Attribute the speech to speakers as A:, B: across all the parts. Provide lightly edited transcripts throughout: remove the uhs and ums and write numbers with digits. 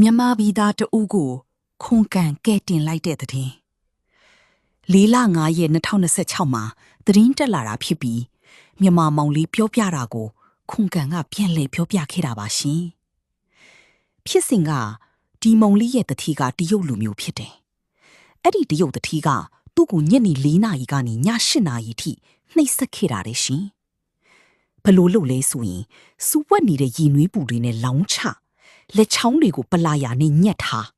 A: မြန်မာပြည်သားတဦးကိုခုန်ကန်ကဲတင်လိုက်တဲ့သတင်း4 လ 5 ရက်2026မှာသတင်းတက်လာတာဖြစ်ပြီးမြန်မာမောင်လေးပြောပြတာကိုခုန်ကန်ကပြန်လည်ပြောပြခဲ့တာပါရှင်ဖြစ်စဉ်ကဒီမောင်လေးရဲ့တတိကတရုတ်လူမျိုးဖြစ်တယ်အဲ့ဒီတရုတ်တတိကသူ့ကိုညနေ4 နာရီကနေည8 နာရီထိနှိပ်စက်ခဲ့တာတဲ့ရှင်ဘလို့လို့လဲဆိုရင်စူဝက်နေတဲ့ရည်နွေးပူတွေနဲ့လောင်းချလက်ချောင်းတွေကိုပလာယာနဲ့ညက်ထား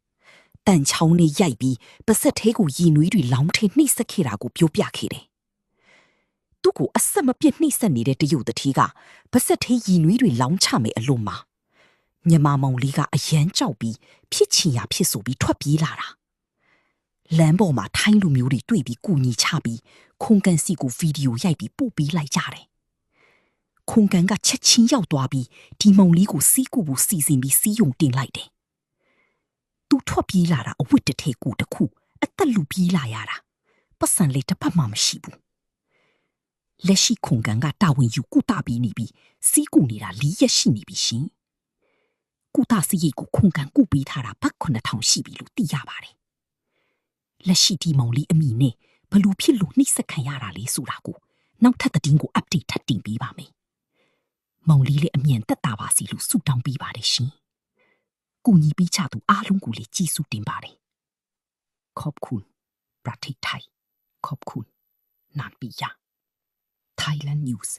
A: တန်ချောင်းနဲ့ရိုက်ပြီးပါဆက်သေးကိုရည်နွေးတွေလောင်းထဲနှိပ်စက်ခဲ့တာကိုပြောပြခဲ့တယ်သူ့ကိုအဆက်မပြတ်နှိပ်စက်နေတဲ့တရုတ်တတိကပါဆက်သေးရည်နွေးတွေလောင်းချမယ်အလို့မှာမြန်မာမောင်လေးကအယမ်းကြောက်ပြီးဖြစ်ချင်ရဖြစ်ဆိုပြီးထွက်ပြေးလာတာလမ်းပေါ်မှာထိုင်းလူမျိုးတွေတွေ့ပြီးကူညီချပြီးခုန်ကန်စီကိုဗီဒီယိုရိုက်ပြီးပို့ပေးလိုက်ကြတယ်ခုန်ကန်ကချက်ချင်းရောက်သွားပြီးဒီမောင်လေးကိုစီးကူဖို့စီစဉ်ပြီးစီးယုံတင်လိုက်တယ်သူထွက်ပြေးလာတာအဝတ်တထဲကိုတခုအသက်လူပြေးလာရတာပတ်စံလေးတစ်ဖက်မှမရှိဘူးလက်ရှိခုန်ကန်ကတာဝန်ယူကုသပြီးနေပြီးစီးကူနေတာ4 ရက်ရှိနေပြီရှင်ကုသစရိတ်ကိုခုန်ကန်ကုပေးထားတာဘတ်9000ရှိပြီလို့သိရပါတယ်လက်ရှိဒီမောင်လေးအမိနဲ့ဘလူဖြစ်လို့နှိမ့်ဆက်ခံရတာလေဆိုတာကိုနောက်ထပ်သတင်းကို update ထပ်တင်ပေးပါမယ်မောင်လေးလည်းအမြန်သက်သာပါစီလို့ဆုတောင်းပေးပါတယ်ရှင်။ကူညီပေးချသူအားလုံးကိုလည်းကျေးဇူးတင်ပါတယ်။ขอบคุณประเทศไทยขอบคุณนานปียา Thailand News